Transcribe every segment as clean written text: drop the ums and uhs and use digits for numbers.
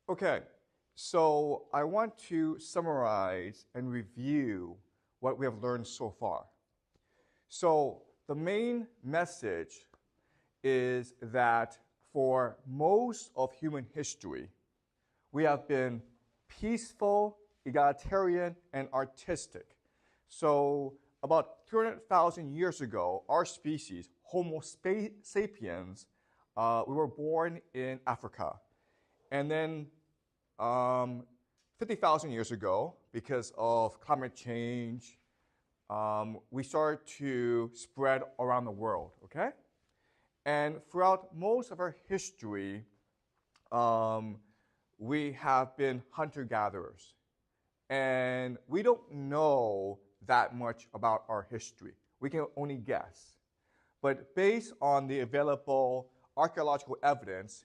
Okay, so I want to summarize and review what we have learned so far. So the main message is that for most of human history, we have been peaceful, egalitarian, and artistic. So about 300,000 years ago, our species, Homo sapiens, we were born in Africa. And then 50,000 years ago, because of climate change, we started to spread around the world, okay? And throughout most of our history, we have been hunter-gatherers. And we don't know that much about our history. We can only guess. But based on the available archaeological evidence,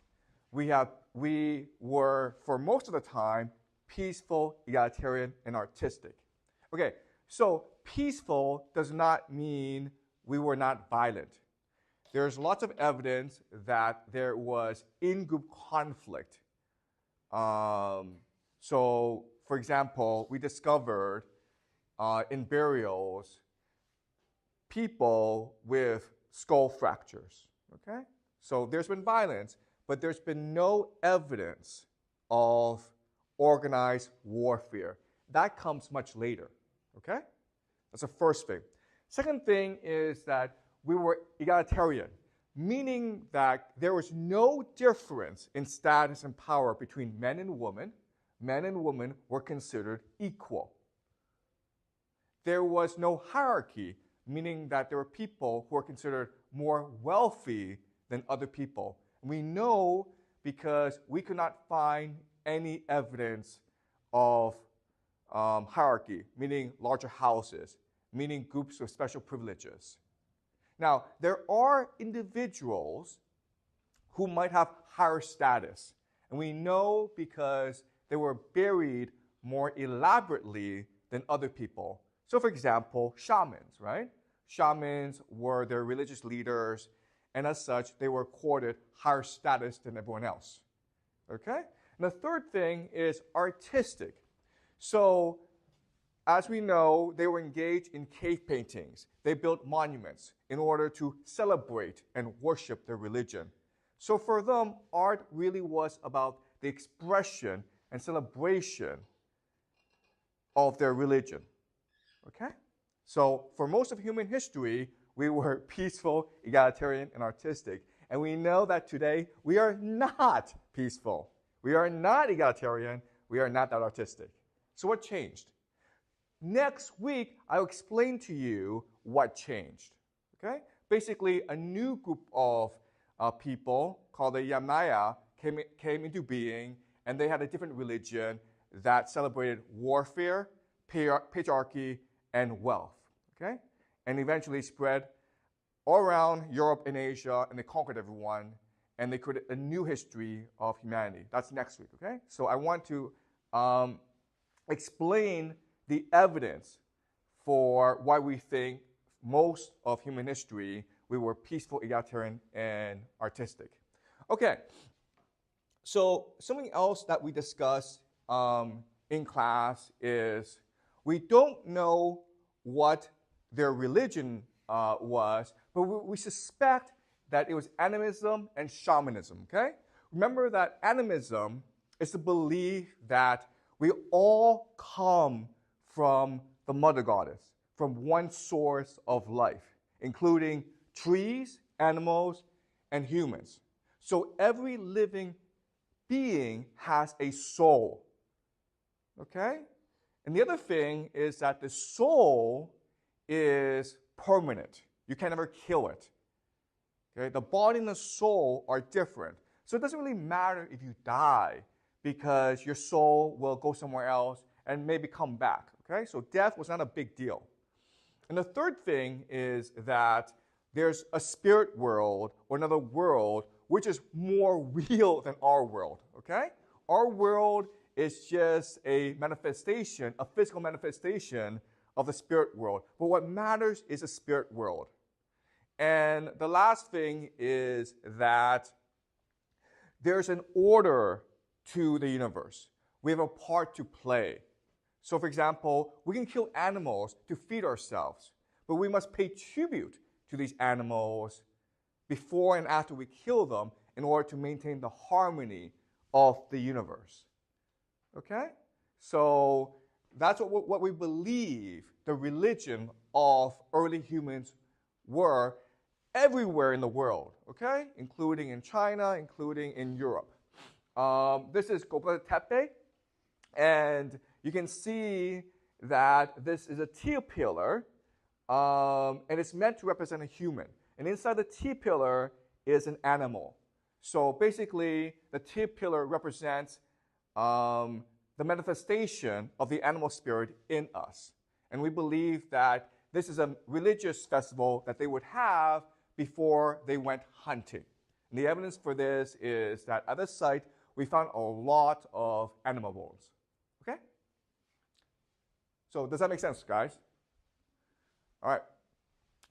we were, for most of the time, peaceful, egalitarian, and artistic. Okay, so peaceful does not mean we were not violent. There's lots of evidence that there was in-group conflict. So, for example, we discovered in burials people with skull fractures, okay? So there's been violence, but there's been no evidence of organized warfare. That comes much later, okay? That's the first thing. Second thing is that we were egalitarian, meaning that there was no difference in status and power between men and women. Men and women were considered equal. There was no hierarchy, meaning that there were people who were considered more wealthy than other people. And we know because we could not find any evidence of hierarchy, meaning larger houses, meaning groups with special privileges. Now, there are individuals who might have higher status, and we know because they were buried more elaborately than other people. So, for example, shamans, right? Shamans were their religious leaders, and as such, they were accorded higher status than everyone else. Okay? And the third thing is artistic. So, as we know, they were engaged in cave paintings. They built monuments in order to celebrate and worship their religion. So for them, art really was about the expression and celebration of their religion. Okay? So for most of human history, we were peaceful, egalitarian, and artistic. And we know that today we are not peaceful. We are not egalitarian. We are not that artistic. So what changed? Next week, I'll explain to you what changed. Okay? Basically, a new group of people called the Yamnaya came into being, and they had a different religion that celebrated warfare, patriarchy, and wealth. Okay? And eventually spread all around Europe and Asia, and they conquered everyone, and they created a new history of humanity. That's next week. Okay? So I want to explain the evidence for why we think most of human history we were peaceful, egalitarian, and artistic. Okay, so something else that we discussed in class is we don't know what their religion was, but we suspect that it was animism and shamanism, okay? Remember that animism is the belief that we all come from the mother goddess, from one source of life, including trees, animals, and humans. So every living being has a soul, okay? And the other thing is that the soul is permanent. You can never kill it, okay? The body and the soul are different. So it doesn't really matter if you die because your soul will go somewhere else and maybe come back. Okay, so death was not a big deal. And the third thing is that there's a spirit world or another world which is more real than our world. Okay, our world is just a manifestation, a physical manifestation of the spirit world. But what matters is the spirit world. And the last thing is that there's an order to the universe. We have a part to play. So, for example, we can kill animals to feed ourselves, but we must pay tribute to these animals before and after we kill them in order to maintain the harmony of the universe. Okay? So that's what we believe the religion of early humans were everywhere in the world, okay? Including in China, including in Europe. This is Gobekli Tepe, and you can see that this is a T-pillar, and it's meant to represent a human. And inside the T-pillar is an animal. So basically, the T-pillar represents the manifestation of the animal spirit in us. And we believe that this is a religious festival that they would have before they went hunting. And the evidence for this is that at this site, we found a lot of animal bones. Okay? So does that make sense, guys? All right.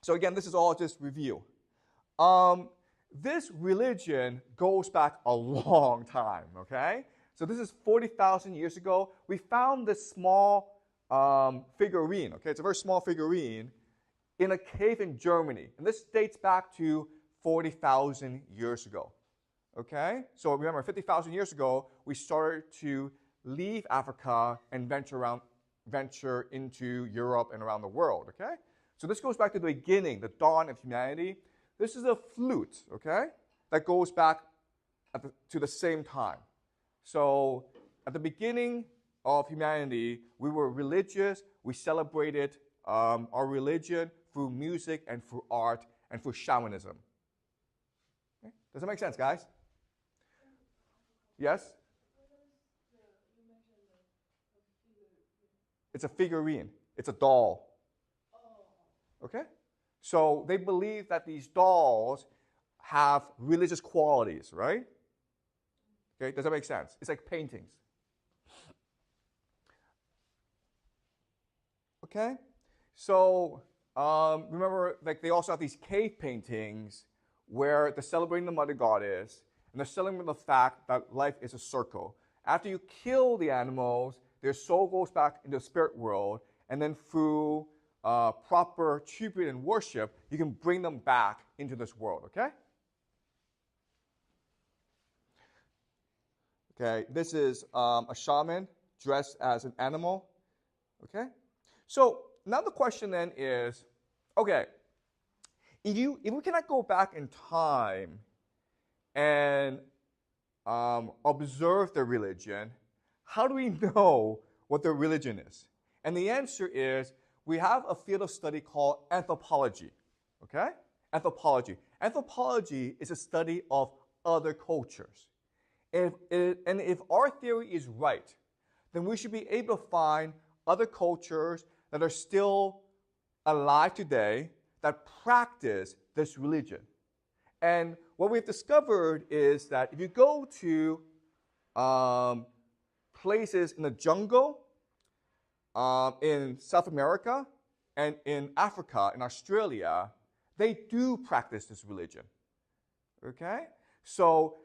So again, this is all just review. This religion goes back a long time, okay? So this is 40,000 years ago. We found this small figurine, okay? It's a very small figurine in a cave in Germany. And this dates back to 40,000 years ago, okay? So remember, 50,000 years ago, we started to leave Africa and venture into Europe and around the world, okay? So this goes back to the beginning, the dawn of humanity. This is a flute, okay, that goes back to the same time. So at the beginning of humanity, we were religious. We celebrated our religion through music and through art and through shamanism. Okay? Does that make sense, guys? Yes? It's a figurine. It's a doll. Okay? So they believe that these dolls have religious qualities, right? Okay, does that make sense? It's like paintings. Okay? So remember, like they also have these cave paintings where they're celebrating the mother goddess, and they're celebrating the fact that life is a circle. After you kill the animals, their soul goes back into the spirit world, and then through proper tribute and worship, you can bring them back into this world, okay? Okay, this is a shaman dressed as an animal, okay? So now the question then is, okay, if we cannot go back in time and observe the religion, how do we know what the religion is? And the answer is, we have a field of study called anthropology, okay? Anthropology. Anthropology is a study of other cultures. And if our theory is right, then we should be able to find other cultures that are still alive today that practice this religion. And what we've discovered is that if you go to places in the jungle, in South America, and in Africa, in Australia, they do practice this religion. Okay? So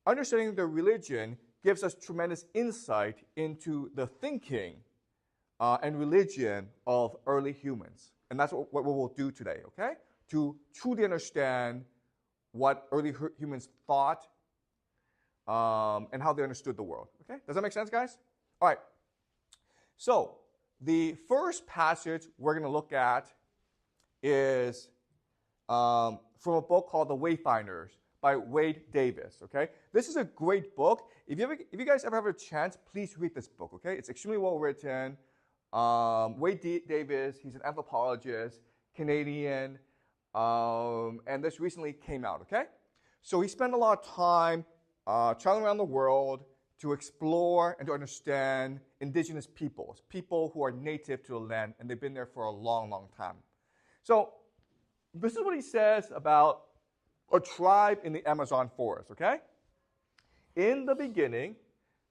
understanding the religion gives us tremendous insight into the thinking and religion of early humans. And that's what we will do today, okay? To truly understand what early humans thought and how they understood the world, okay? Does that make sense, guys? All right. So the first passage we're going to look at is from a book called The Wayfinders by Wade Davis, okay? This is a great book. If you guys ever have a chance, please read this book, okay? It's extremely well written. Wade Davis, he's an anthropologist, Canadian, and this recently came out, okay? So he spent a lot of time traveling around the world to explore and to understand indigenous peoples, people who are native to the land, and they've been there for a long, long time. So this is what he says about a tribe in the Amazon forest, okay? In the beginning,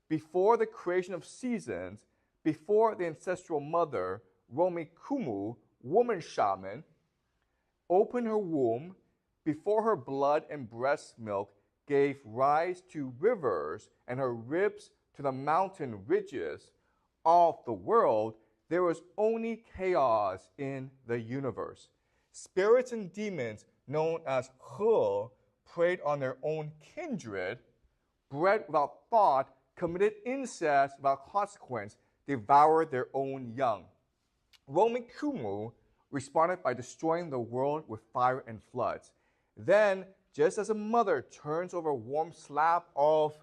before the creation of seasons, before the ancestral mother, Romi Kumu, woman shaman, opened her womb, before her blood and breast milk gave rise to rivers, and her ribs to the mountain ridges of the world, there was only chaos in the universe. Spirits and demons, known as He, preyed on their own kindred, bred without thought, committed incest without consequence, devoured their own young. Roman Kumu responded by destroying the world with fire and floods. Then, just as a mother turns over a warm slab of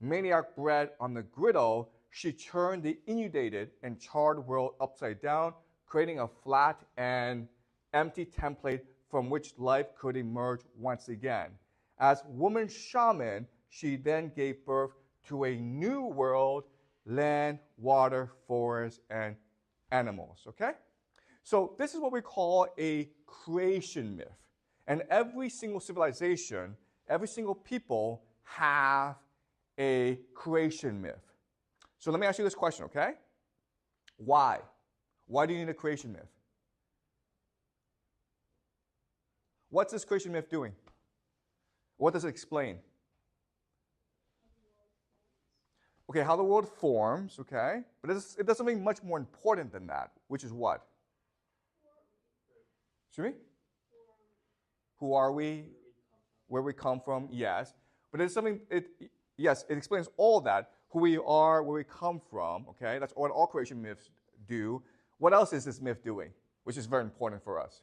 maniac bread on the griddle, she turned the inundated and charred world upside down, creating a flat and empty template from which life could emerge once again. As woman shaman, she then gave birth to a new world, land, water, forest, and animals, okay? So this is what we call a creation myth. And every single civilization, every single people have a creation myth. So let me ask you this question, okay? Why? Why do you need a creation myth? What's this creation myth doing? What does it explain? Okay, how the world forms, okay? But it does something much more important than that, which is what? Excuse me? Who are we? Where we come from? Yes. But it's something, yes, it explains all that. Who we are, where we come from, okay? That's what all creation myths do. What else is this myth doing, which is very important for us?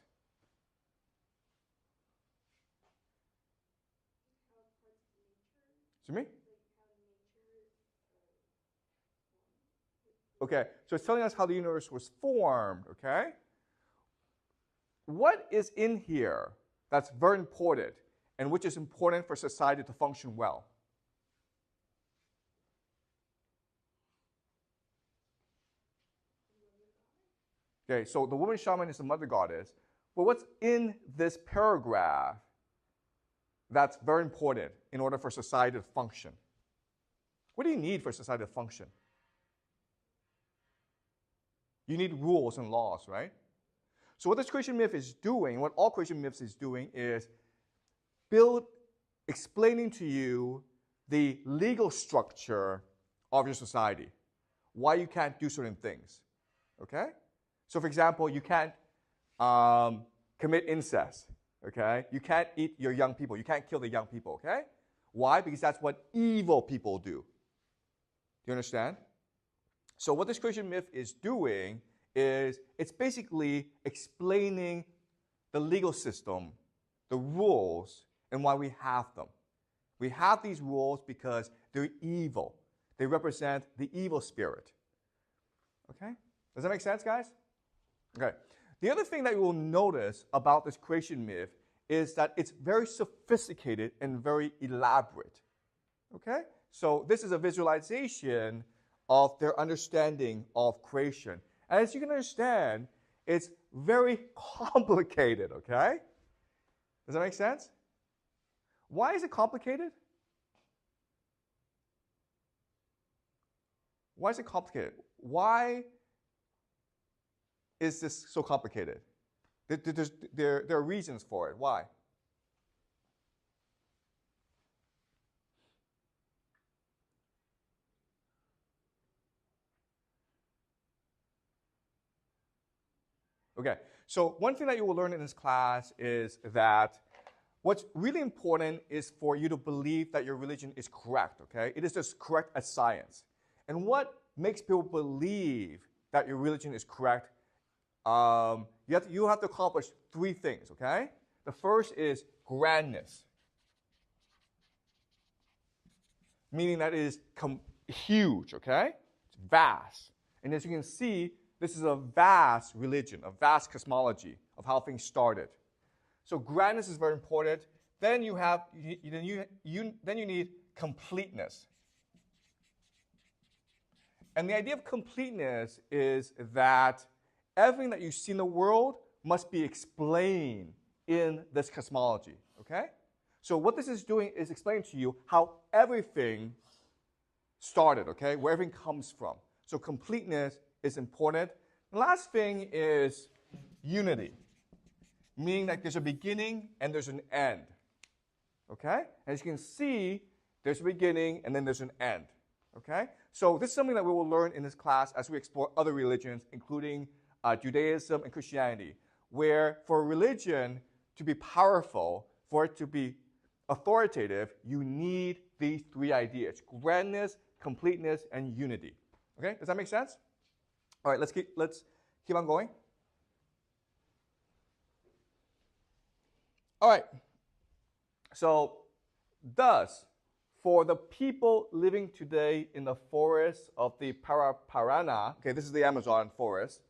Excuse me? Okay, so it's telling us how the universe was formed, okay? What is in here that's very important and which is important for society to function well? Okay, so the woman shaman is the mother goddess, but what's in this paragraph that's very important in order for society to function? What do you need for society to function? You need rules and laws, right? So what this creation myth is doing, what all creation myths is doing, is explaining to you the legal structure of your society, why you can't do certain things, okay? So for example, you can't commit incest, okay? You can't eat your young people. You can't kill the young people, okay? Why? Because that's what evil people do. Do you understand? So what this creation myth is doing is it's basically explaining the legal system, the rules, and why we have them. We have these rules because they're evil. They represent the evil spirit. Okay? Does that make sense, guys? Okay. The other thing that you will notice about this creation myth is that it's very sophisticated and very elaborate. Okay? So this is a visualization of their understanding of creation. And as you can understand, it's very complicated, okay? Does that make sense? Why is it complicated? Why is it complicated? Why is this so complicated? There are reasons for it. Why? Okay, so one thing that you will learn in this class is that what's really important is for you to believe that your religion is correct, okay? It is as correct as science. And what makes people believe that your religion is correct, you have to accomplish three things, okay? The first is grandness, meaning that it is huge, okay? It's vast. And as you can see, this is a vast religion, a vast cosmology of how things started. So grandness is very important. Then you need completeness. And the idea of completeness is that everything that you see in the world must be explained in this cosmology, okay? So what this is doing is explaining to you how everything started, okay? Where everything comes from. So completeness is important. The last thing is unity, meaning that there's a beginning and there's an end. Okay? And as you can see, there's a beginning and then there's an end. Okay? So this is something that we will learn in this class as we explore other religions, including Judaism and Christianity, where for a religion to be powerful, for it to be authoritative, you need these three ideas: grandness, completeness, and unity. Okay? Does that make sense? All right, let's keep on going. All right. So, thus, for the people living today in the forests of the Paraná, okay, this is the Amazon forest,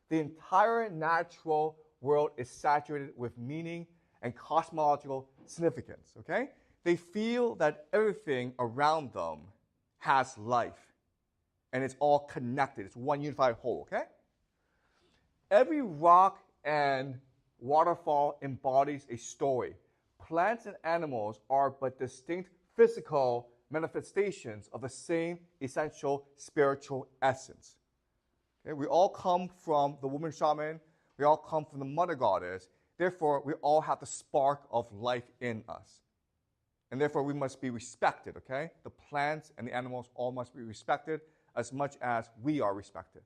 the entire natural world is saturated with meaning and cosmological significance, okay? They feel that everything around them has life, and it's all connected. It's one unified whole, okay? Every rock and waterfall embodies a story. Plants and animals are but distinct physical manifestations of the same essential spiritual essence. Okay? We all come from the woman shaman. We all come from the mother goddess. Therefore, we all have the spark of life in us. And therefore, we must be respected, okay? The plants and the animals all must be respected as much as we are respected.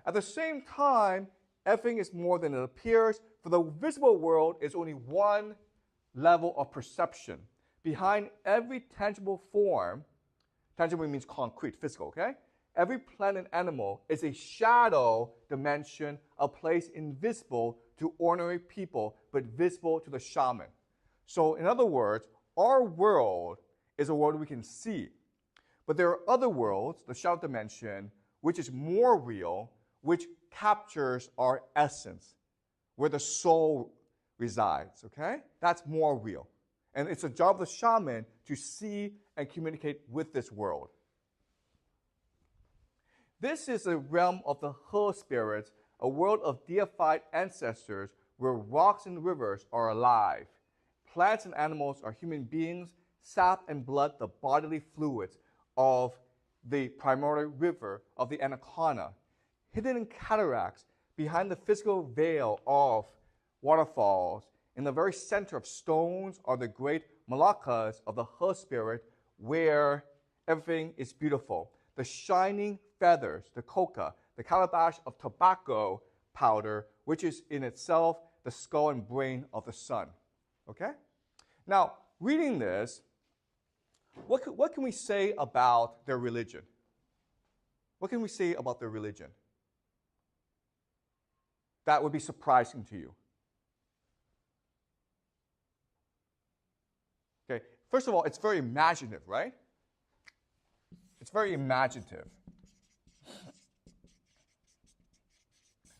At the same time, everything is more than it appears, for the visible world is only one level of perception. Behind every tangible form, tangible means concrete, physical, okay? Every plant and animal is a shadow dimension, a place invisible to ordinary people, but visible to the shaman. So in other words, our world is a world we can see. But there are other worlds, the shadow dimension, which is more real, which captures our essence, where the soul resides, okay? That's more real. And it's a job of the shaman to see and communicate with this world. This is a realm of the He spirits, a world of deified ancestors where rocks and rivers are alive. Plants and animals are human beings, sap and blood the bodily fluids of the primordial river of the Anaconda. Hidden in cataracts, behind the physical veil of waterfalls, in the very center of stones are the great malakas of the He spirit, where everything is beautiful. The shining feathers, the coca, the calabash of tobacco powder, which is in itself the skull and brain of the sun. Okay? Now, reading this, what can we say about their religion? What can we say about their religion that would be surprising to you? Okay, first of all, it's very imaginative, right? It's very imaginative.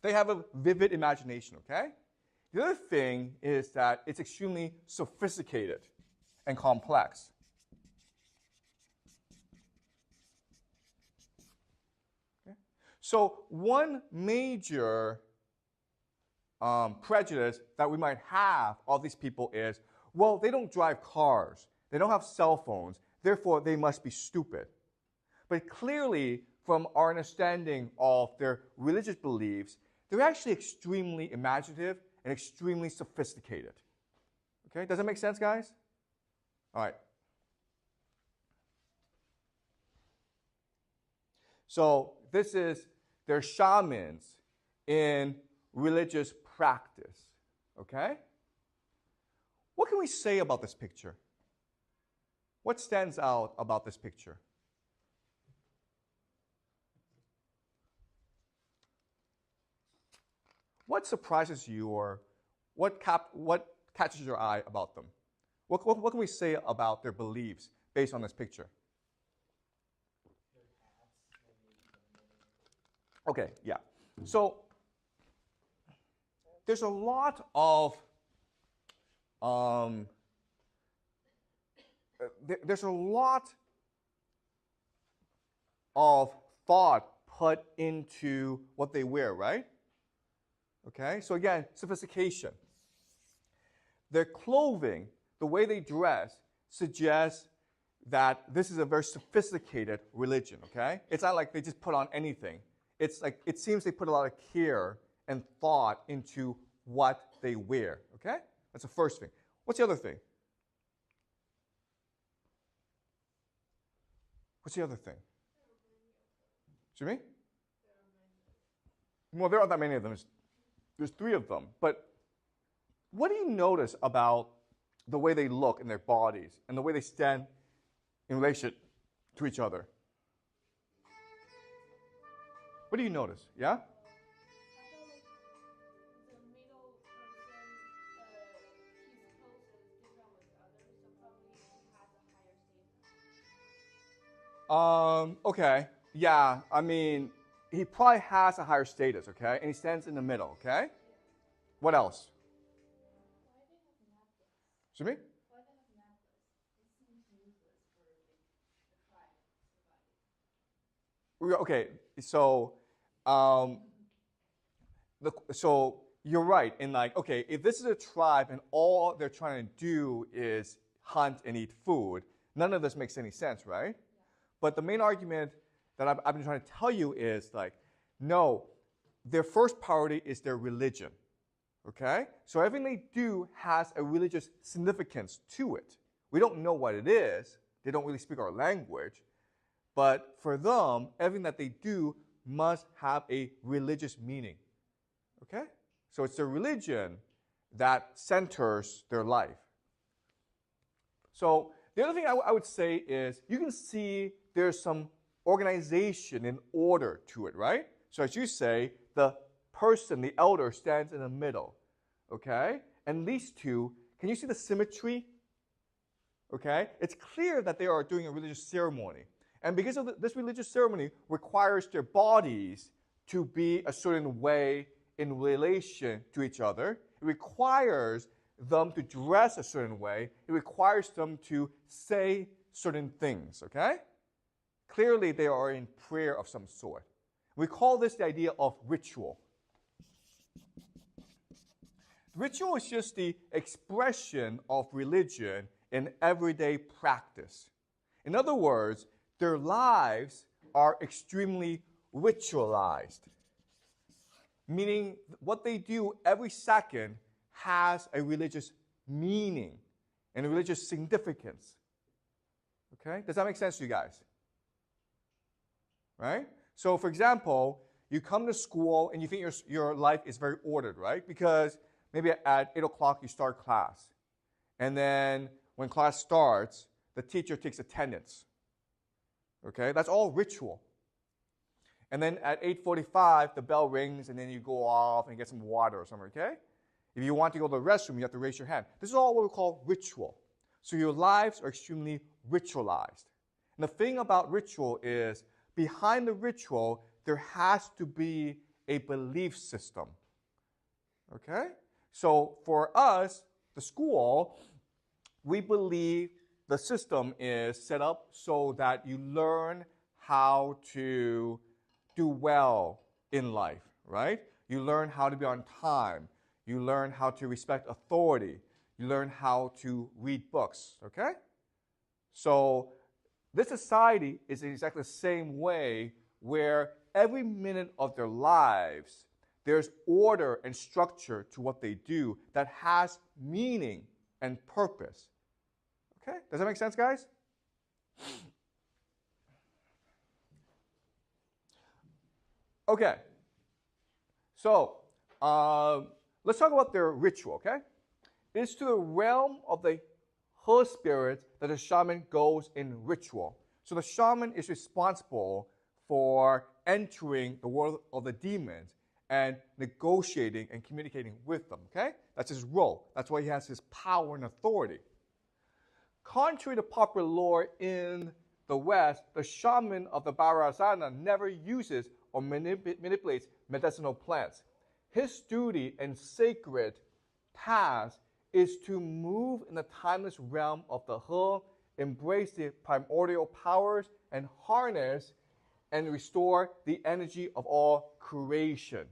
They have a vivid imagination, okay? The other thing is that it's extremely sophisticated and complex. Okay? So one major prejudice that we might have of these people is, well, they don't drive cars. They don't have cell phones. Therefore, they must be stupid. But clearly, from our understanding of their religious beliefs, they're actually extremely imaginative and extremely sophisticated. Okay, does that make sense, guys? All right. So this is their shamans in religious practice. Okay? What can we say about this picture? What stands out about this picture? What surprises you, or what catches your eye about them? What can we say about their beliefs based on this picture? Okay, yeah. So there's a lot of thought put into what they wear, right? Okay, so again, sophistication. Their clothing, the way they dress, suggests that this is a very sophisticated religion, okay? It's not like they just put on anything. It's like, it seems they put a lot of care and thought into what they wear, okay? That's the first thing. What's the other thing? What's the other thing? Jimmy? Well, there aren't that many of them. There's 3 of them. But what do you notice about the way they look in their bodies and the way they stand in relation to each other? What do you notice? Yeah? Okay. Yeah, I mean, he probably has a higher status, okay? And he stands in the middle, okay? What else? Jimmy? Okay, so so you're right in like, okay, if this is a tribe and all they're trying to do is hunt and eat food, none of this makes any sense, right? But the main argument that I've been trying to tell you is like, no, their first priority is their religion, okay? So everything they do has a religious significance to it. We don't know what it is. They don't really speak our language. But for them, everything that they do must have a religious meaning, okay? So it's their religion that centers their life. So the other thing I would say is you can see there's some organization and order to it, right? So as you say, the person, the elder, stands in the middle, okay? And these 2, can you see the symmetry? Okay? It's clear that they are doing a religious ceremony. And because of this religious ceremony requires their bodies to be a certain way in relation to each other. It requires them to dress a certain way. It requires them to say certain things, okay? Clearly, they are in prayer of some sort. We call this the idea of ritual. Ritual is just the expression of religion in everyday practice. In other words, their lives are extremely ritualized, meaning what they do every second has a religious meaning and a religious significance. Okay? Does that make sense to you guys? Right? So, for example, you come to school and you think your life is very ordered, right? Because maybe at 8 o'clock you start class. And then when class starts, the teacher takes attendance. Okay? That's all ritual. And then at 8:45, the bell rings, and then you go off and get some water or something, okay? If you want to go to the restroom, you have to raise your hand. This is all what we call ritual. So your lives are extremely ritualized. And the thing about ritual is, behind the ritual, there has to be a belief system. Okay? So for us, the school, we believe the system is set up so that you learn how to do well in life, right? You learn how to be on time. You learn how to respect authority. You learn how to read books, okay? So this society is exactly the same way where every minute of their lives, there's order and structure to what they do that has meaning and purpose. Okay? Does that make sense, guys? Okay. So, let's talk about their ritual, okay? It's to the realm of the He spirits that the shaman goes in ritual. So the shaman is responsible for entering the world of the demons and negotiating and communicating with them, okay? That's his role. That's why he has his power and authority. Contrary to popular lore in the West, the shaman of the Barasana never uses or manipulates medicinal plants. His duty and sacred task is to move in the timeless realm of the He, embrace the primordial powers, and harness and restore the energy of all creation.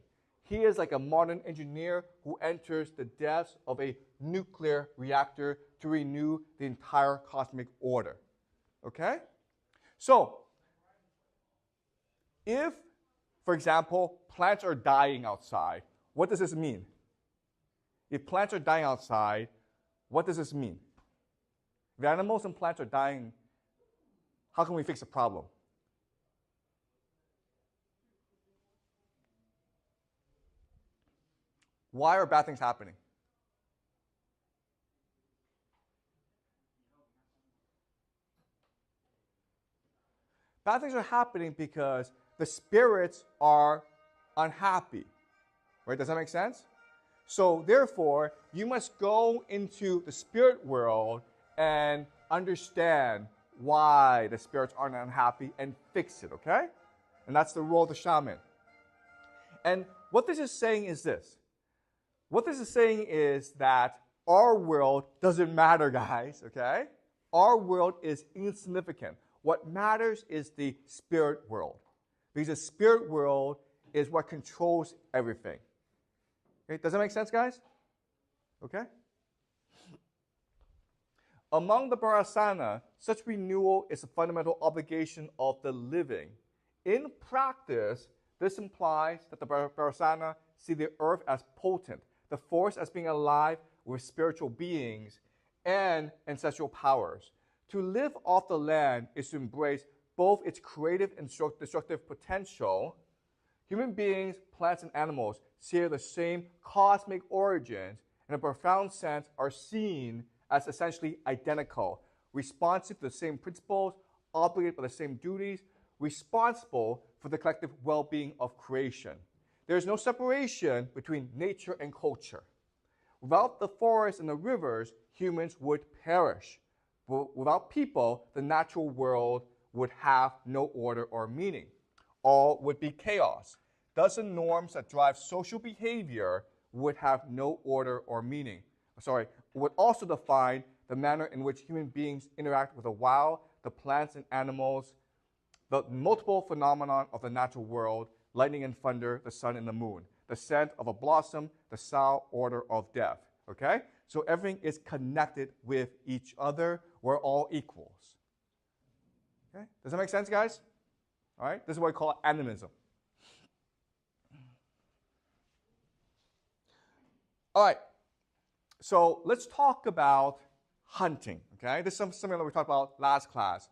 He is like a modern engineer who enters the depths of a nuclear reactor to renew the entire cosmic order. Okay? So, if, for example, plants are dying outside, what does this mean? If plants are dying outside, what does this mean? If animals and plants are dying, how can we fix the problem? Why are bad things happening? Bad things are happening because the spirits are unhappy. Right? Does that make sense? So therefore, you must go into the spirit world and understand why the spirits are unhappy and fix it, okay? And that's the role of the shaman. And what this is saying is this. What this is saying is that our world doesn't matter, guys, okay? Our world is insignificant. What matters is the spirit world. Because the spirit world is what controls everything. Okay? Does that make sense, guys? Okay? Among the Parasana, such renewal is a fundamental obligation of the living. In practice, this implies that the Parasana see the earth as potent, the force as being alive with spiritual beings and ancestral powers. To live off the land is to embrace both its creative and destructive potential. Human beings, plants, and animals share the same cosmic origins and in a profound sense are seen as essentially identical, responsive to the same principles, obligated by the same duties, responsible for the collective well-being of creation. There is no separation between nature and culture. Without the forests and the rivers, humans would perish. Without people, the natural world would have no order or meaning. All would be chaos. Thus, the norms that drive social behavior would have no order or meaning. Would also define the manner in which human beings interact with the wild, the plants and animals, the multiple phenomenon of the natural world, lightning and thunder, the sun and the moon, the scent of a blossom, the sound order of death. Okay? So everything is connected with each other. We're all equals. Okay? Does that make sense, guys? All right? This is what we call animism. All right. So let's talk about hunting. Okay? This is something that we talked about last class.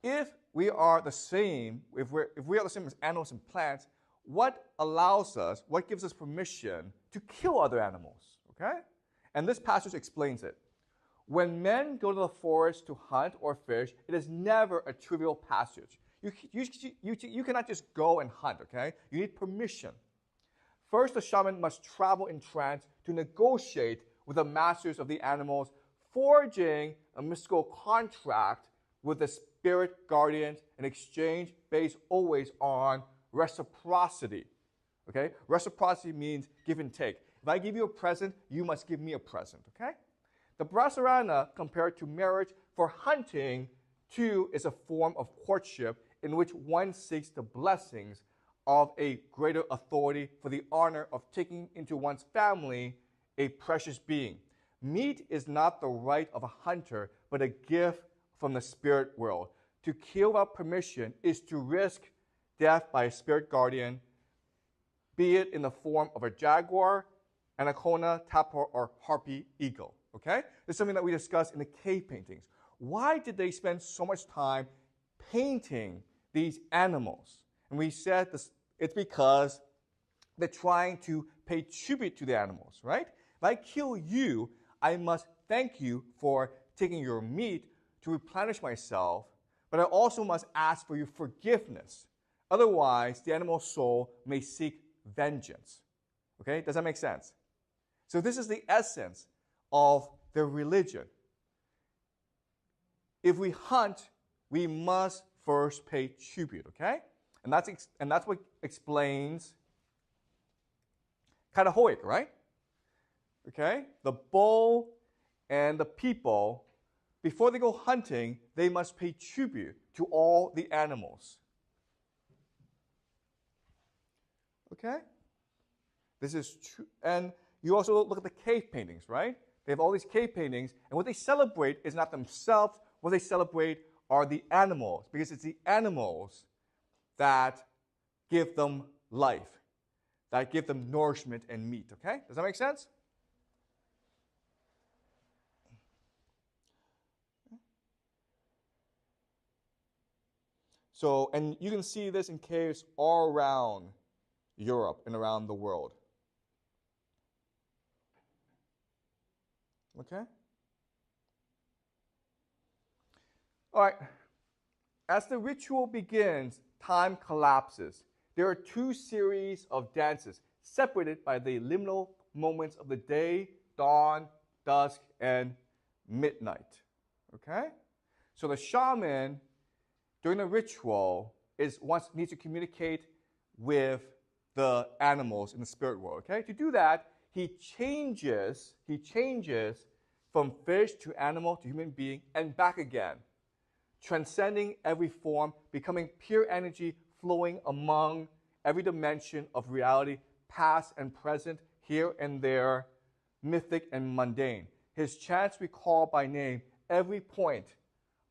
If we are the same, if we are the same as animals and plants, what allows us, what gives us permission to kill other animals? Okay? And this passage explains it. When men go to the forest to hunt or fish, it is never a trivial passage. You cannot just go and hunt, okay? You need permission. First, the shaman must travel in trance to negotiate with the masters of the animals, forging a mystical contract with the spirit guardians, an exchange based always on reciprocity. Okay? Reciprocity means give and take. If I give you a present, you must give me a present. Okay? The Brahmasarana, compared to marriage for hunting, too, is a form of courtship in which one seeks the blessings of a greater authority for the honor of taking into one's family a precious being. Meat is not the right of a hunter, but a gift from the spirit world. To kill without permission is to risk death by a spirit guardian, be it in the form of a jaguar, anaconda, tapir, or harpy eagle. Okay? This is something that we discussed in the cave paintings. Why did they spend so much time painting these animals? And we said this, it's because they're trying to pay tribute to the animals, right? If I kill you, I must thank you for taking your meat to replenish myself, but I also must ask for your forgiveness. Otherwise, the animal soul may seek vengeance. Okay? Does that make sense? So this is the essence of their religion. If we hunt, we must first pay tribute, okay? And that's what explains Katahoik, right? Okay? The bull and the people, before they go hunting, they must pay tribute to all the animals. Okay? This is true. And you also look at the cave paintings, right? They have all these cave paintings, and what they celebrate is not themselves. What they celebrate are the animals, because it's the animals that give them life, that give them nourishment and meat, okay? Does that make sense? So, and you can see this in caves all around Europe and around the world. Okay? All right. As the ritual begins, time collapses. There are two series of dances separated by the liminal moments of the day, dawn, dusk, and midnight. Okay? So the shaman, during the ritual, needs to communicate with the animals in the spirit world. Okay? To do that, he changes from fish to animal to human being and back again, transcending every form, becoming pure energy flowing among every dimension of reality, past and present, here and there, mythic and mundane. His chants recall by name every point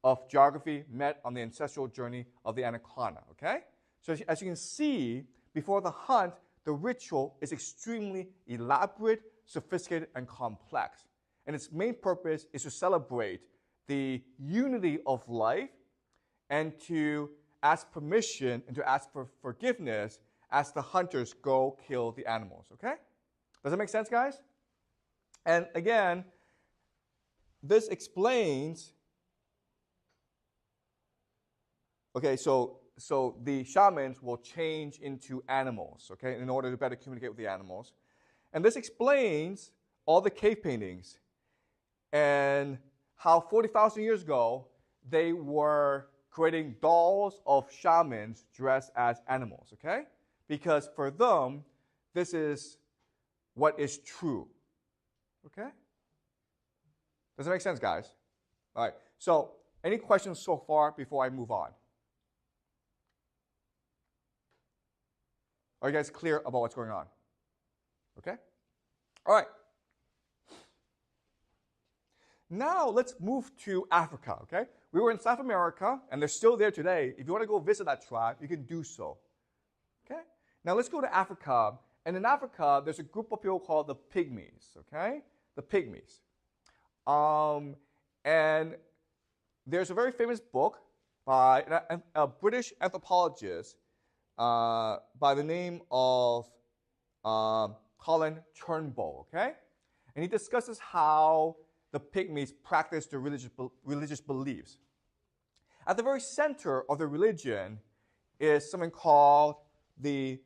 of geography met on the ancestral journey of the Anaconda, okay? So as you can see, before the hunt, the ritual is extremely elaborate, sophisticated, and complex. And its main purpose is to celebrate the unity of life and to ask permission and to ask for forgiveness as the hunters go kill the animals, okay? Does that make sense, guys? And again, this explains, okay, so the shamans will change into animals, okay, in order to better communicate with the animals. And this explains all the cave paintings and how 40,000 years ago they were creating dolls of shamans dressed as animals, okay? Because for them, this is what is true, okay? Does that make sense, guys? All right, so any questions so far before I move on? Are you guys clear about what's going on? Okay? All right. Now let's move to Africa, okay? We were in South America, and they're still there today. If you want to go visit that tribe, you can do so, okay? Now let's go to Africa, and in Africa, there's a group of people called the Pygmies, okay? The Pygmies. And there's a very famous book by a British anthropologist by the name of Colin Turnbull, okay? And he discusses how the Pygmies practice their religious beliefs. At the very center of their religion is something called the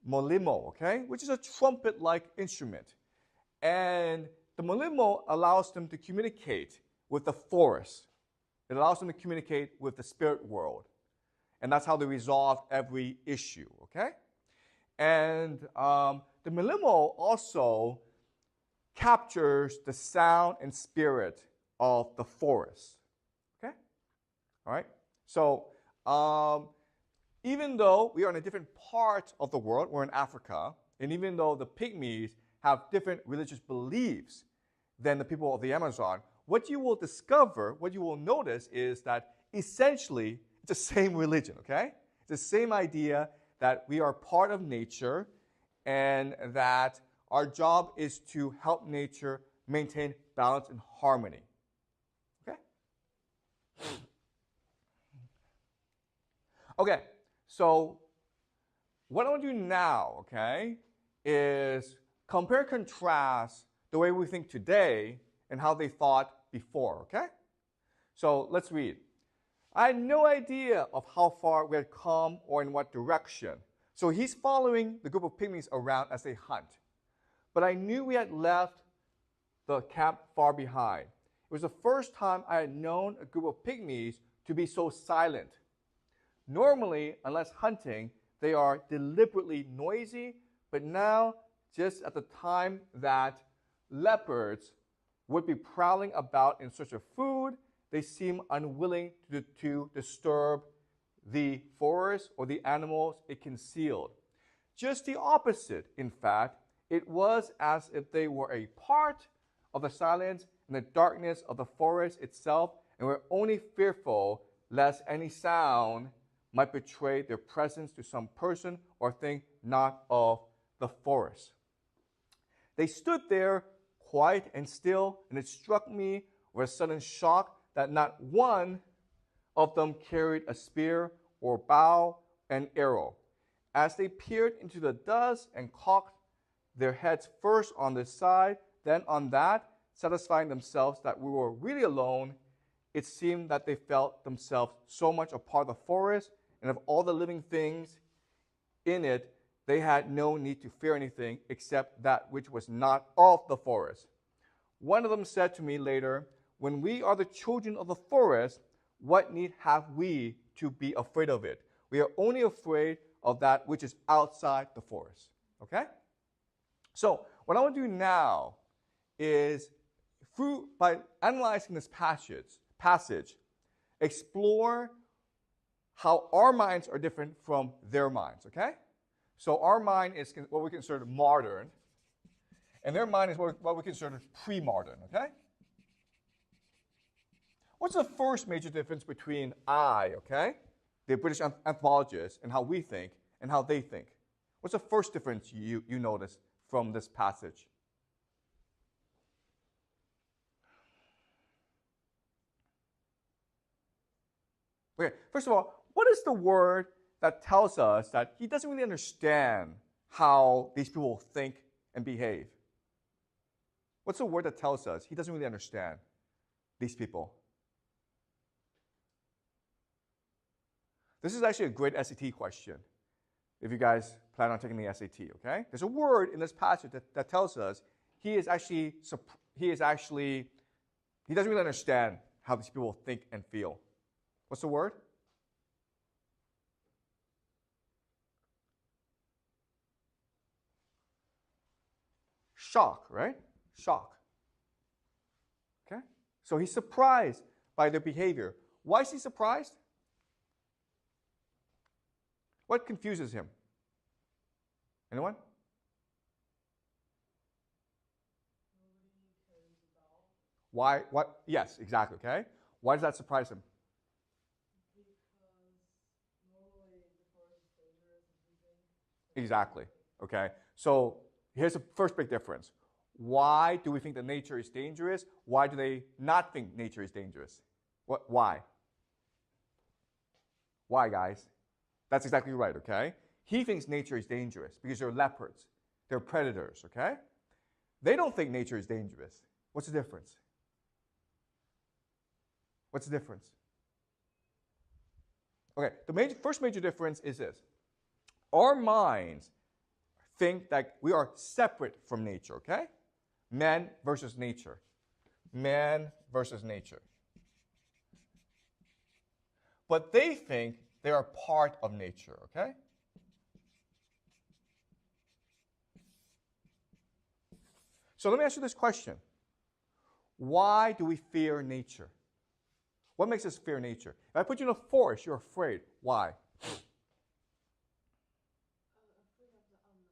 molimo, okay? Which is a trumpet-like instrument. And the molimo allows them to communicate with the forest. It allows them to communicate with the spirit world. And that's how they resolve every issue, okay? And the molimo also captures the sound and spirit of the forest, okay? All right? So even though we are in a different part of the world, we're in Africa, and even though the Pygmies have different religious beliefs than the people of the Amazon, what you will discover, what you will notice is that essentially it's the same religion, okay? It's the same idea that we are part of nature and that our job is to help nature maintain balance and harmony, okay? Okay, so what I want to do now, okay, is compare and contrast the way we think today and how they thought before, okay? So let's read. I had no idea of how far we had come or in what direction. So he's following the group of Pygmies around as they hunt. But I knew we had left the camp far behind. It was the first time I had known a group of Pygmies to be so silent. Normally, unless hunting, they are deliberately noisy, but now, just at the time that leopards would be prowling about in search of food, they seem unwilling to disturb the forest or the animals it concealed. Just the opposite, in fact. It was as if they were a part of the silence and the darkness of the forest itself and were only fearful lest any sound might betray their presence to some person or thing not of the forest. They stood there quiet and still, and it struck me with a sudden shock that not one of them carried a spear or bow and arrow. As they peered into the dust and cocked their heads first on this side, then on that, satisfying themselves that we were really alone, it seemed that they felt themselves so much a part of the forest, and of all the living things in it, they had no need to fear anything except that which was not of the forest. One of them said to me later, when we are the children of the forest, what need have we to be afraid of it? We are only afraid of that which is outside the forest. Okay? So, what I want to do now is, by analyzing this passage, explore how our minds are different from their minds. Okay? So, our mind is what we consider modern, and their mind is what we consider pre-modern. Okay? What's the first major difference between okay, the British anthropologists, and how we think and how they think? What's the first difference you notice from this passage? Okay, first of all, what is the word that tells us that he doesn't really understand how these people think and behave? What's the word that tells us he doesn't really understand these people? This is actually a great SAT question, if you guys plan on taking the SAT, okay? There's a word in this passage that tells us he doesn't really understand how these people think and feel. What's the word? Shock, right? Shock. Okay? So he's surprised by their behavior. Why is he surprised? What confuses him? Anyone? Why? What? Yes, exactly. Okay. Why does that surprise him? Exactly. Okay. So here's the first big difference. Why do we think that nature is dangerous? Why do they not think nature is dangerous? Why? Why, guys? That's exactly right, okay? He thinks nature is dangerous because they're leopards. They're predators, okay? They don't think nature is dangerous. What's the difference? What's the difference? Okay, the first major difference is this. Our minds think that we are separate from nature, okay? Man versus nature. Man versus nature. But they think they are part of nature, okay? So let me ask you this question. Why do we fear nature? What makes us fear nature? If I put you in a forest, you're afraid. Why? Afraid of the unknown.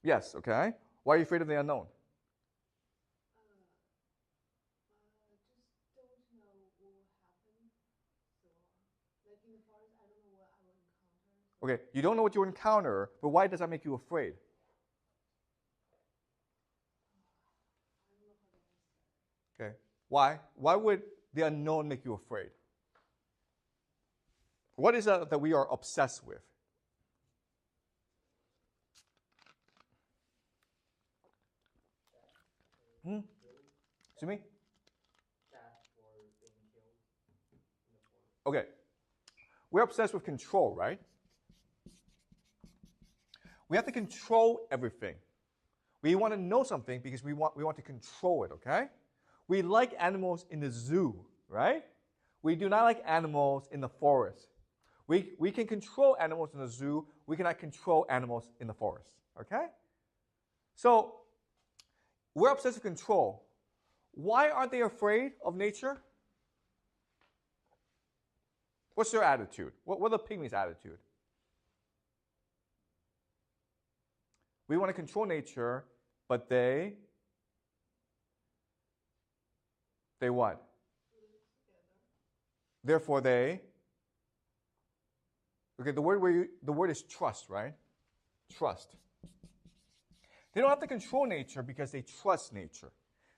Yes, okay. Why are you afraid of the unknown? Just don't know what will happen. So, like in the forest, I don't know what I will encounter. So Okay, you don't know what you encounter, but why does that make you afraid? I don't know how to answer. Okay. Why? Why would the unknown make you afraid? What is it that we are obsessed with? Excuse me? Okay. We're obsessed with control, right? We have to control everything. We want to know something because we want to control it, okay? We like animals in the zoo, right? We do not like animals in the forest. We can control animals in the zoo. We cannot control animals in the forest, okay? So, we're obsessed with control. Why aren't they afraid of nature? What's their attitude? What are the pygmies' attitude? We want to control nature, but they what? Therefore they, okay, the word is trust, right? Trust. They don't have to control nature because they trust nature.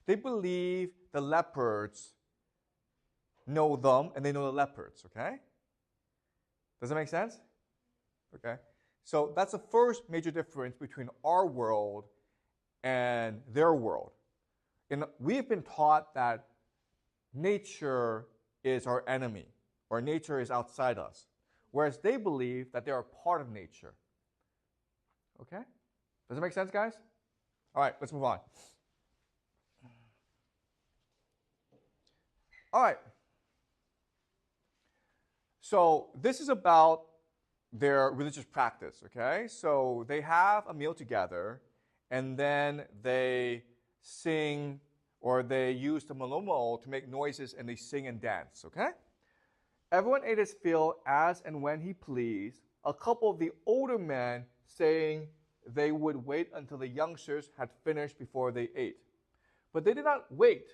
They believe the leopards know them and they know the leopards, okay? Does that make sense? Okay. So that's the first major difference between our world and their world. And we've been taught that nature is our enemy, or nature is outside us, whereas they believe that they are part of nature. Okay? Does that make sense, guys? All right, let's move on. All right. So this is about their religious practice, okay? So they have a meal together, and then they sing, or they use the malomo to make noises, and they sing and dance, okay? Everyone ate his fill as and when he pleased, a couple of the older men saying they would wait until the youngsters had finished before they ate. But they did not wait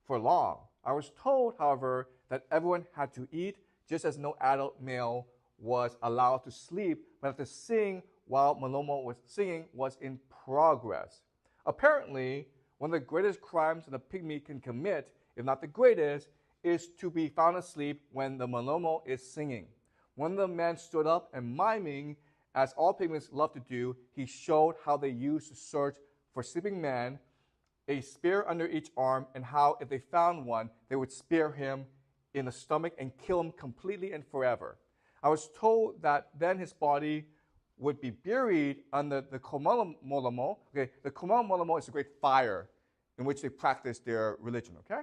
for long. I was told, however, that everyone had to eat, just as no adult male was allowed to sleep, but to sing while Malomo was singing was in progress. Apparently, one of the greatest crimes that a pygmy can commit, if not the greatest, is to be found asleep when the Malomo is singing. One of the men stood up and miming, as all pygmies love to do, he showed how they used to search for sleeping men, a spear under each arm, and how if they found one, they would spear him in the stomach and kill him completely and forever. I was told that then his body would be buried under the Komalomolomo. Okay, the Komalomolomo is a great fire in which they practice their religion, okay?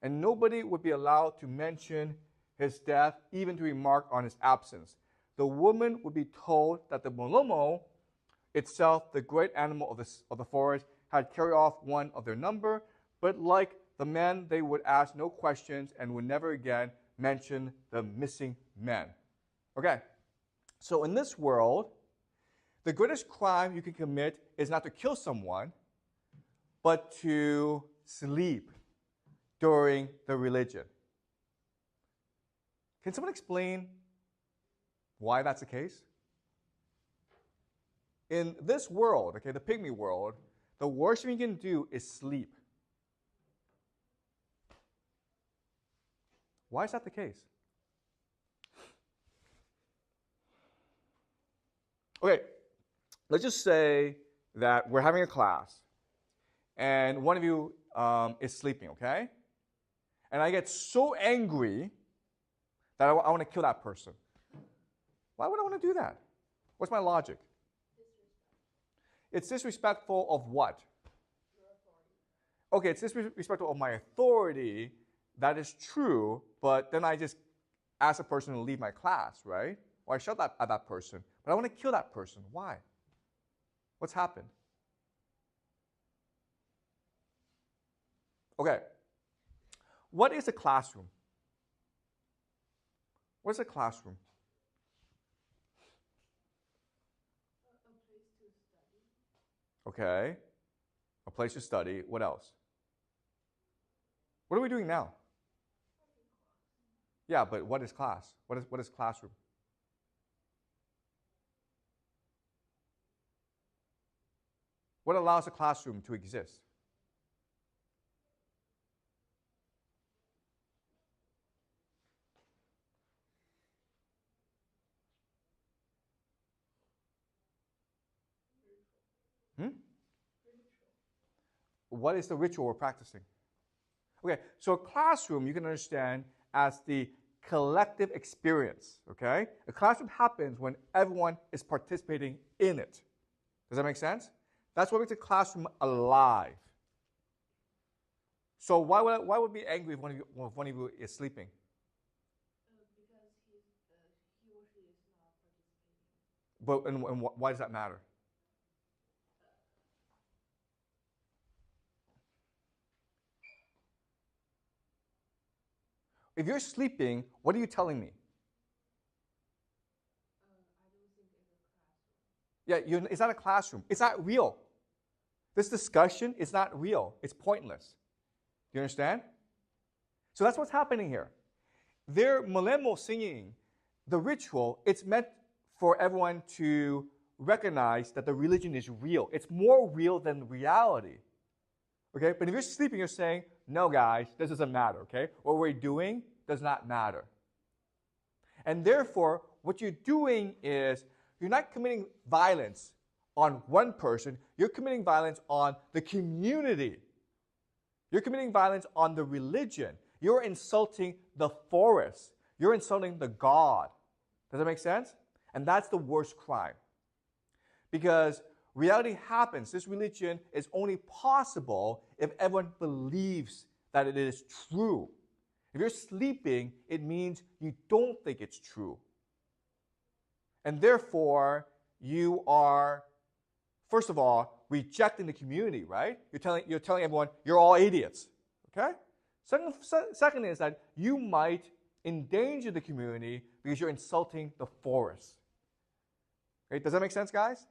And nobody would be allowed to mention his death, even to remark on his absence. The woman would be told that the Molomo itself, the great animal of the forest, had carried off one of their number, but like the men, they would ask no questions and would never again mention the missing men. Okay, so in this world, the greatest crime you can commit is not to kill someone, but to sleep during the religion. Can someone explain why that's the case? In this world, okay, the pygmy world, the worst thing you can do is sleep. Why is that the case? Okay, let's just say that we're having a class, and one of you is sleeping, okay? And I get so angry that I want to kill that person. Why would I want to do that? What's my logic? It's disrespectful of what? Your authority. Okay, it's disrespectful of my authority. That is true, but then I just ask a person to leave my class, right? Or I shout at that person. But I want to kill that person. Why? What's happened? Okay. What is a classroom? What is a classroom? A place to study. Okay. A place to study. What else? What are we doing now? Yeah, but what is class? What is classroom? What allows a classroom to exist? What is the ritual we're practicing? Okay, so a classroom you can understand as the collective experience, okay? A classroom happens when everyone is participating in it. Does that make sense? That's what makes a classroom alive. So why would I be angry if one of you is sleeping? Because he or she is not participating. But and why does that matter? If you're sleeping, what are you telling me? I don't think it's a classroom. Yeah, it's not a classroom. It's not real. This discussion is not real. It's pointless. Do you understand? So that's what's happening here. Their Malemo singing, the ritual, it's meant for everyone to recognize that the religion is real. It's more real than reality. Okay? But if you're sleeping, you're saying, no, guys, this doesn't matter. Okay? What we're doing does not matter. And therefore, what you're doing is you're not committing violence on one person, you're committing violence on the community. You're committing violence on the religion. You're insulting the forest. You're insulting the God. Does that make sense? And that's the worst crime. Because reality happens. This religion is only possible if everyone believes that it is true. If you're sleeping, it means you don't think it's true. And therefore, you are, first of all, rejecting the community, right? You're telling everyone, you're all idiots, okay? Second is that you might endanger the community because you're insulting the forest. Okay, does that make sense, guys?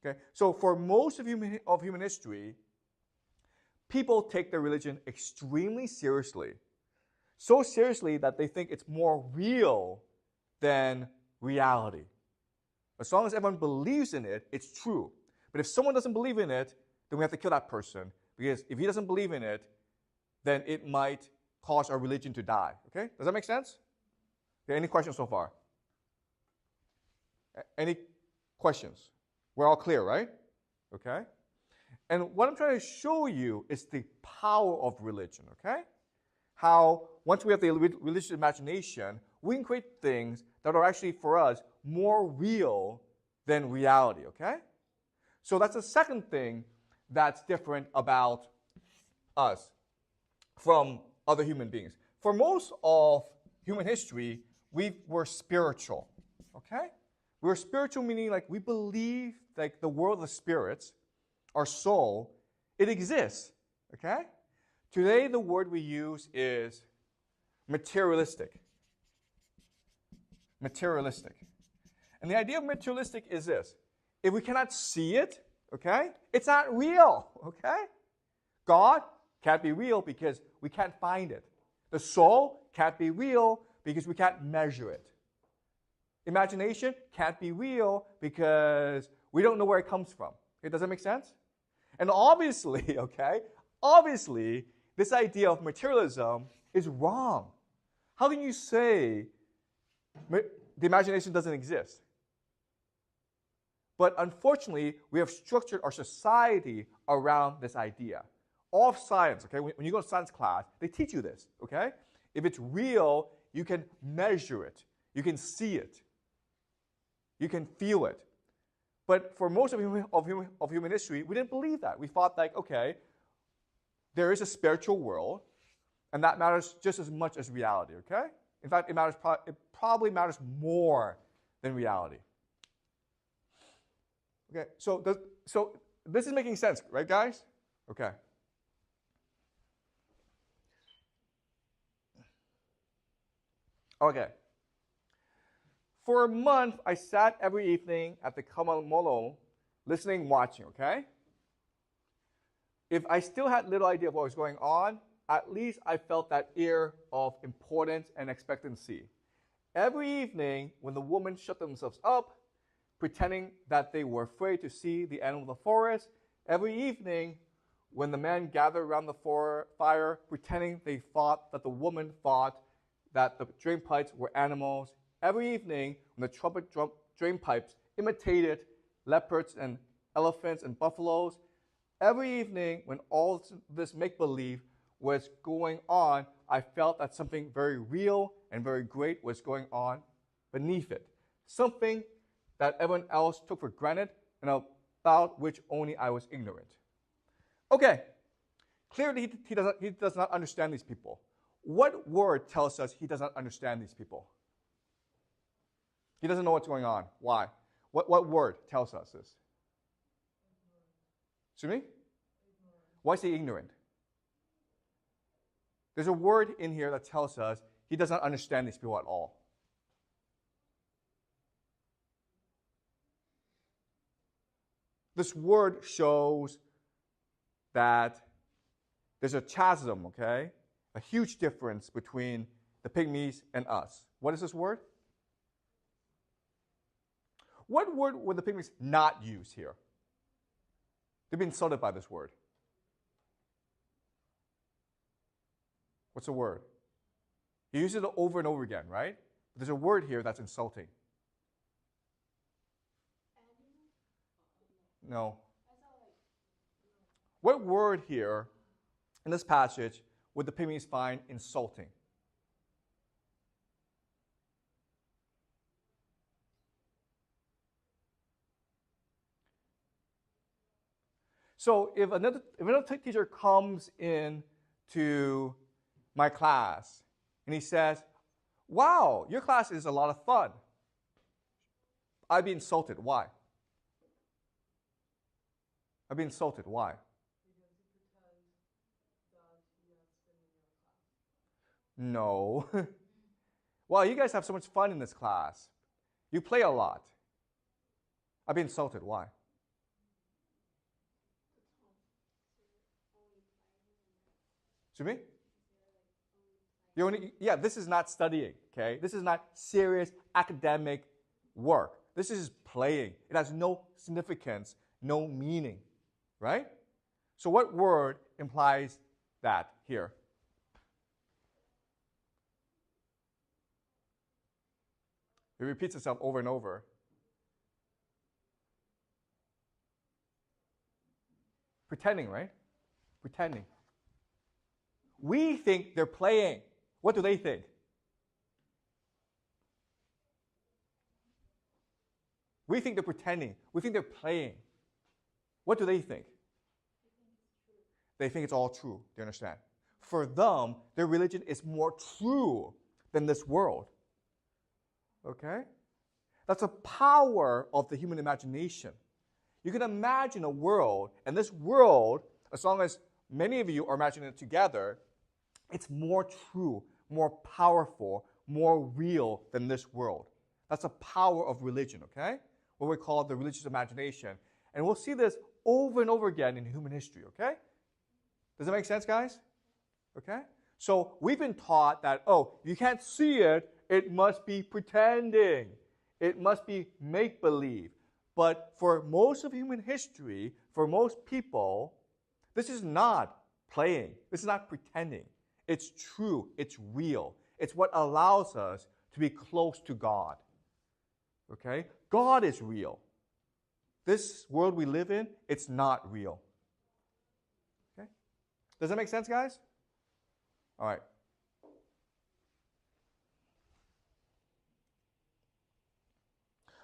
Okay, so for most of human history, people take their religion extremely seriously. So seriously that they think it's more real than reality. As long as everyone believes in it, it's true. But if someone doesn't believe in it, then we have to kill that person. Because if he doesn't believe in it, then it might cause our religion to die. Okay? Does that make sense? Okay, any questions so far? Any questions? We're all clear, right? Okay? And what I'm trying to show you is the power of religion, okay? How once we have the religious imagination, we can create things that are actually, for us, more real than reality, okay? So that's the second thing that's different about us from other human beings. For most of human history, we were spiritual, okay? We were spiritual meaning like we believe like the world of the spirits, our soul, it exists, okay? Today, the word we use is materialistic. Materialistic. And the idea of materialistic is this. If we cannot see it, okay, it's not real, okay? God can't be real because we can't find it. The soul can't be real because we can't measure it. Imagination can't be real because we don't know where it comes from. Okay, does that make sense? And obviously, okay, obviously, this idea of materialism is wrong. How can you say the imagination doesn't exist? But unfortunately, we have structured our society around this idea. All of science, okay, when you go to science class, they teach you this, okay? If it's real, you can measure it. You can see it. You can feel it. But for most of human history, we didn't believe that. We thought like, okay, there is a spiritual world, and that matters just as much as reality, okay? In fact, it probably matters more than reality. Okay, so this is making sense, right, guys? Okay. Okay. For a month, I sat every evening at the Kamamolo, listening, watching, okay? If I still had little idea of what was going on, at least I felt that air of importance and expectancy. Every evening, when the women shut themselves up, pretending that they were afraid to see the animal of the forest, every evening, when the men gathered around the fire, pretending they thought that the woman thought that the drain pipes were animals, every evening, when the trumpet drain pipes imitated leopards and elephants and buffaloes, every evening, when all this make-believe was going on, I felt that something very real and very great was going on beneath it. Something that everyone else took for granted and about which only I was ignorant. Okay, clearly he does not understand these people. What word tells us he does not understand these people? He doesn't know what's going on. Why? What word tells us this? Excuse me? Why is he ignorant? There's a word in here that tells us he does not understand these people at all. This word shows that there's a chasm, okay? A huge difference between the pygmies and us. What is this word? What word would the pygmies not use here? They've been insulted by this word. What's the word? He uses it over and over again, right? There's a word here that's insulting. No. What word here in this passage would the Pygmies find insulting? So if another teacher comes in to my class and he says, "Wow, your class is a lot of fun," I'd be insulted. Why? I'd be insulted. Why? No. Wow, you guys have so much fun in this class. You play a lot. I'd be insulted. Why? To me? This is not studying, okay? This is not serious academic work. This is playing. It has no significance, no meaning, right? So what word implies that here? It repeats itself over and over. Pretending, right? Pretending. We think they're playing. What do they think? We think they're pretending. We think they're playing. What do they think? They think it's all true. Do you understand? For them, their religion is more true than this world. Okay? That's the power of the human imagination. You can imagine a world, and this world, as long as many of you are imagining it together, it's more true, more powerful, more real than this world. That's the power of religion, okay? What we call the religious imagination. And we'll see this over and over again in human history, okay? Does that make sense, guys? Okay? So we've been taught that, if you can't see it, it must be pretending. It must be make-believe. But for most of human history, for most people, this is not playing. This is not pretending. It's true. It's real. It's what allows us to be close to God. Okay? God is real. This world we live in, it's not real. Okay? Does that make sense, guys? All right.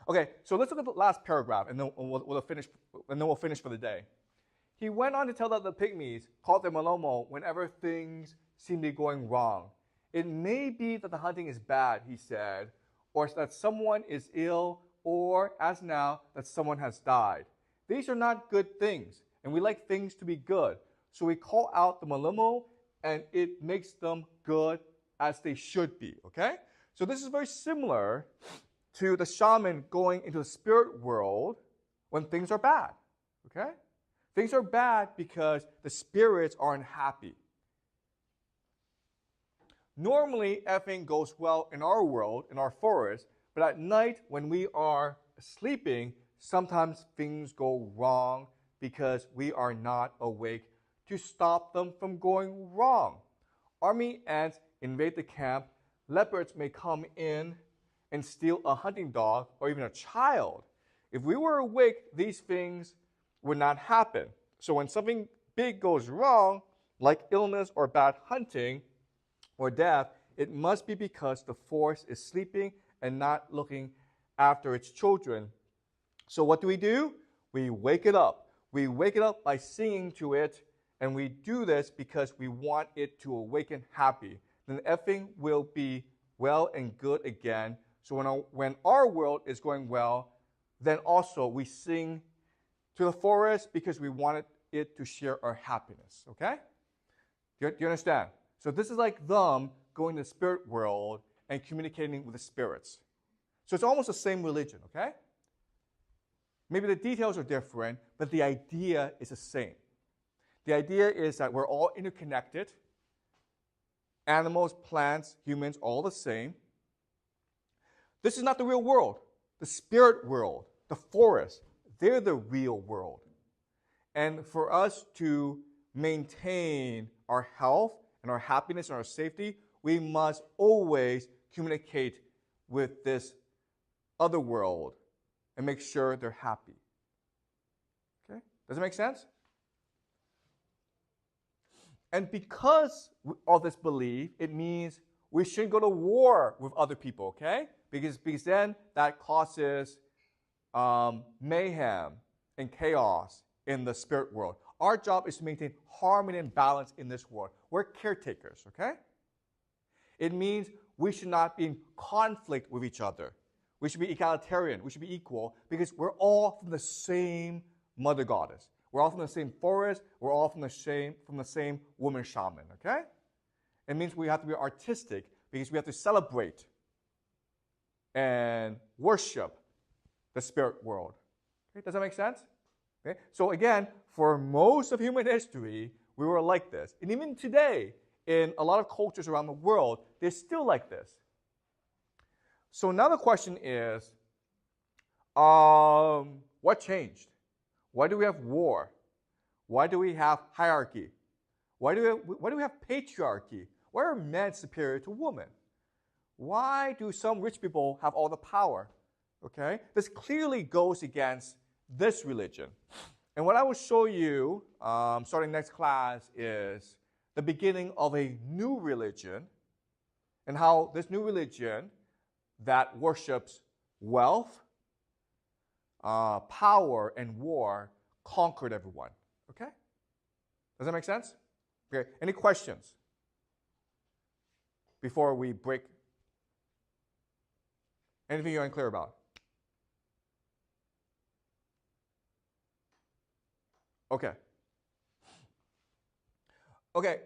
Okay, so let's look at the last paragraph, and then we'll finish for the day. He went on to tell that the Pygmies called their Malomo whenever things seemed to be going wrong. It may be that the hunting is bad, he said, or that someone is ill, or, as now, that someone has died. These are not good things, and we like things to be good. So we call out the Malomo, and it makes them good as they should be, okay? So this is very similar to the shaman going into the spirit world when things are bad, okay? Things are bad because the spirits are unhappy. Normally, everything goes well in our world, in our forest, but at night when we are sleeping, sometimes things go wrong because we are not awake to stop them from going wrong. Army ants invade the camp. Leopards may come in and steal a hunting dog or even a child. If we were awake, these things would not happen. So when something big goes wrong, like illness or bad hunting or death, it must be because the forest is sleeping and not looking after its children. So what do? We wake it up. We wake it up by singing to it, and we do this because we want it to awaken happy. Then everything will be well and good again. So when our world is going well, then also we sing to the forest because we wanted it to share our happiness, okay? Do you understand? So this is like them going to the spirit world and communicating with the spirits. So it's almost the same religion, okay? Maybe the details are different, but the idea is the same. The idea is that we're all interconnected. Animals, plants, humans, all the same. This is not the real world. The spirit world, the forest, they're the real world. And for us to maintain our health and our happiness and our safety, we must always communicate with this other world and make sure they're happy. Okay? Does it make sense? And because of this belief, it means we shouldn't go to war with other people, okay? Because then that causes mayhem and chaos in the spirit world. Our job is to maintain harmony and balance in this world. We're caretakers, okay? It means we should not be in conflict with each other. We should be egalitarian. We should be equal because we're all from the same mother goddess. We're all from the same forest. We're all from the same woman shaman, okay? It means we have to be artistic because we have to celebrate and worship the spirit world. Okay? Does that make sense? Okay? So again, for most of human history, we were like this. And even today, in a lot of cultures around the world, they're still like this. So now the question is, what changed? Why do we have war? Why do we have hierarchy? Why do we have patriarchy? Why are men superior to women? Why do some rich people have all the power? Okay? This clearly goes against this religion. And what I will show you, starting next class, is the beginning of a new religion and how this new religion that worships wealth, power, and war conquered everyone. Okay? Does that make sense? Okay. Any questions before we break? Anything you're unclear about? Okay. Okay.